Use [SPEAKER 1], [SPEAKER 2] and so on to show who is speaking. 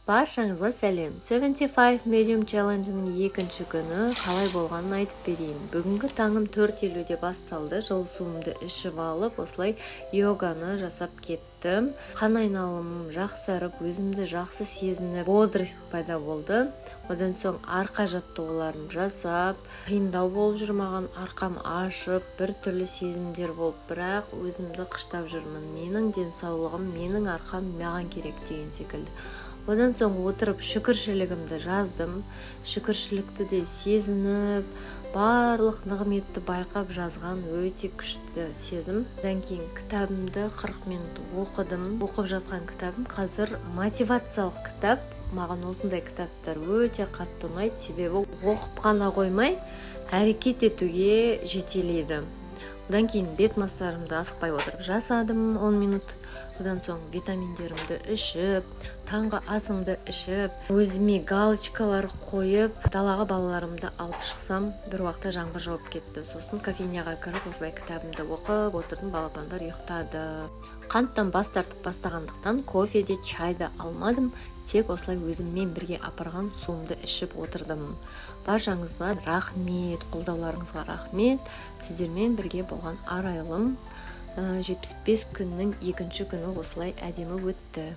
[SPEAKER 1] Баршаңызға сәлем. 75 Medium Challenge-ның екінші күні қалай болғанын айтып берейін. Бүгінгі таңым 4:50-де басталды. Жылы суымды ішіп алып, осылай йоганы жасап кеттім. Қан айналымым жақсарып, өзімді жақсы сезініп, бодрость пайда болды. Одан соң арқа жаттығуларын жасап, қиындау болып жүрмаған, арқам ашып, бір түрлі сезімдер болып, бірақ өзімді қыштап жүрмін. Менің денсаулығым, менің арқам маған керек деген секілді. Одан соң отырып шүкіршілігімді жаздым. Шүкіршілікті де сезініп, барлық нығметті байқап жазған өте күшті сезім. Одан кейін кітабымды 40 минут оқыдым. Оқып жатқан кітабым қазір мотивациялық кітап. Маған осындай кітаптар өте қатты ұнайды, себебі оқып қана қоймай, әрекет етуге жетелейді. Одан кейін бет массажымды асықпай отырып жасадым 10 минут. Одан соң витаминдерімді ішіп, таңғы асымды ішіп, өзіме галочкалар қойып, далаға балаларымды алып шықсам, бір уақытта жаңбыр жауып кетті. Сосын кофейняға кіріп, осылай кітабымды оқып отырдым, балапандар ұйықтады. Қанттан бас тартып бастағандықтан кофеде, чайды алмадым, тек осылай өзіммен бірге апарған суымды ішіп отырдым. Баршаңызға рахмет, қолдауларыңызға рахмет. Сіздермен бірге болған арайлым 75 күннің екінші күні осылай әдемі өтті.